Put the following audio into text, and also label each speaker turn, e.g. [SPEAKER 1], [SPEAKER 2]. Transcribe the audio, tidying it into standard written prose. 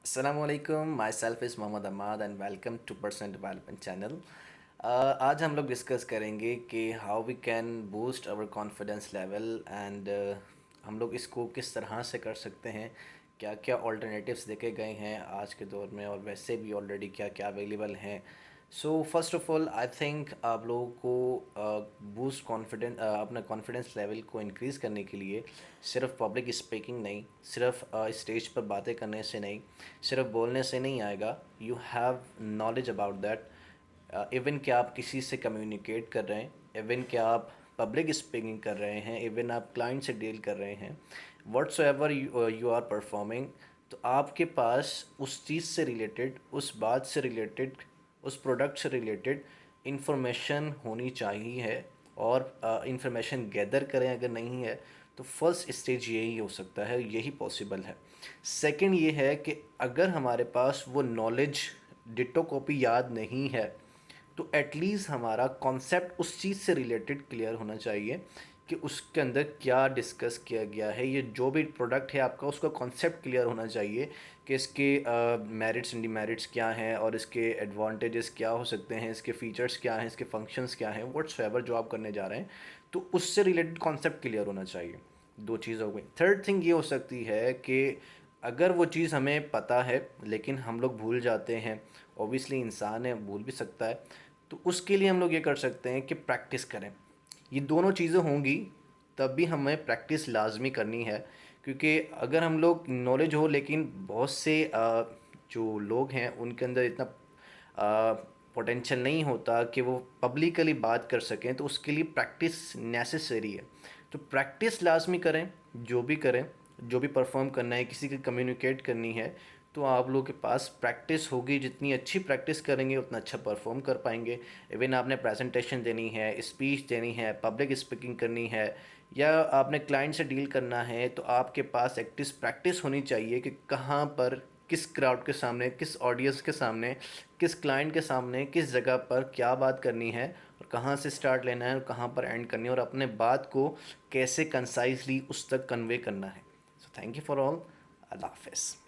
[SPEAKER 1] Assalamualaikum, myself is Mohammad Amad and welcome to personal development channel. आज हम लोग डिस्कस करेंगे कि how we can boost our confidence level and हम लोग इसको किस तरह से कर सकते हैं, क्या क्या ऑल्टरनेटिव्स देखे गए हैं आज के दौर में और वैसे भी ऑलरेडी क्या क्या अवेलेबल हैं। So first of all I think आप लोगों को बूस्ट कॉन्फिडेंस अपना कॉन्फिडेंस लेवल को इंक्रीज़ करने के लिए सिर्फ पब्लिक स्पीकिंग नहीं, सिर्फ स्टेज पर बातें करने से नहीं, सिर्फ बोलने से नहीं आएगा। You have knowledge about that. Even क्या आप किसी से कम्युनिकेट कर रहे हैं, इवन क्या आप पब्लिक स्पीकिंग कर रहे हैं, इवन आप क्लाइंट से डील कर रहे हैं, व्हाट्सएवर यू आर परफॉर्मिंग, तो आपके पास उस चीज़ से रिलेटेड, उस बात से रिलेटेड, उस प्रोडक्ट से रिलेटेड इंफॉर्मेशन होनी चाहिए है। और इंफॉर्मेशन गैदर करें अगर नहीं है तो फर्स्ट स्टेज यही हो सकता है, यही पॉसिबल है। सेकंड ये है कि अगर हमारे पास वो नॉलेज डिटो कॉपी याद नहीं है तो एटलीस्ट हमारा कॉन्सेप्ट उस चीज़ से रिलेटेड क्लियर होना चाहिए कि उसके अंदर क्या डिस्कस किया गया है। ये जो भी प्रोडक्ट है आपका, उसका कॉन्सेप्ट क्लियर होना चाहिए कि इसके मेरिट्स एंड डिमेरिट्स क्या हैं और इसके एडवांटेजेस क्या हो सकते हैं, इसके फीचर्स क्या हैं, इसके फंक्शंस क्या हैं, व्हाट्सएवर जो आप करने जा रहे हैं, तो उससे रिलेटेड कॉन्सेप्ट क्लियर होना चाहिए। दो चीज़ हो गई। थर्ड थिंग ये हो सकती है कि अगर वो चीज़ हमें पता है लेकिन हम लोग भूल जाते हैं, ऑब्वियसली इंसान है, भूल भी सकता है, तो उसके लिए हम लोग ये कर सकते हैं कि प्रैक्टिस करें। ये दोनों चीज़ें होंगी तब भी हमें प्रैक्टिस लाजमी करनी है। क्योंकि अगर हम लोग नॉलेज हो लेकिन बहुत से जो लोग हैं उनके अंदर इतना पोटेंशियल नहीं होता कि वो पब्लिकली बात कर सकें, तो उसके लिए प्रैक्टिस नेसेसरी है। तो प्रैक्टिस लाजमी करें, जो भी करें, जो भी परफॉर्म करना है, किसी की कम्युनिकेट करनी है, तो आप लोगों के पास प्रैक्टिस होगी। जितनी अच्छी प्रैक्टिस करेंगे उतना अच्छा परफॉर्म कर पाएंगे। इवन आपने प्रेजेंटेशन देनी है, स्पीच देनी है, पब्लिक स्पीकिंग करनी है, या आपने क्लाइंट से डील करना है, तो आपके पास एक्टिव प्रैक्टिस होनी चाहिए कि कहाँ पर, किस क्राउड के सामने, किस ऑडियंस के सामने, किस क्लाइंट के सामने, किस जगह पर क्या बात करनी है और कहाँ से स्टार्ट लेना है और कहाँ पर एंड करनी है, और अपने बात को कैसे कंसाइजली उस तक कन्वे करना है। So thank you for all. अल्लाह हाफिज़।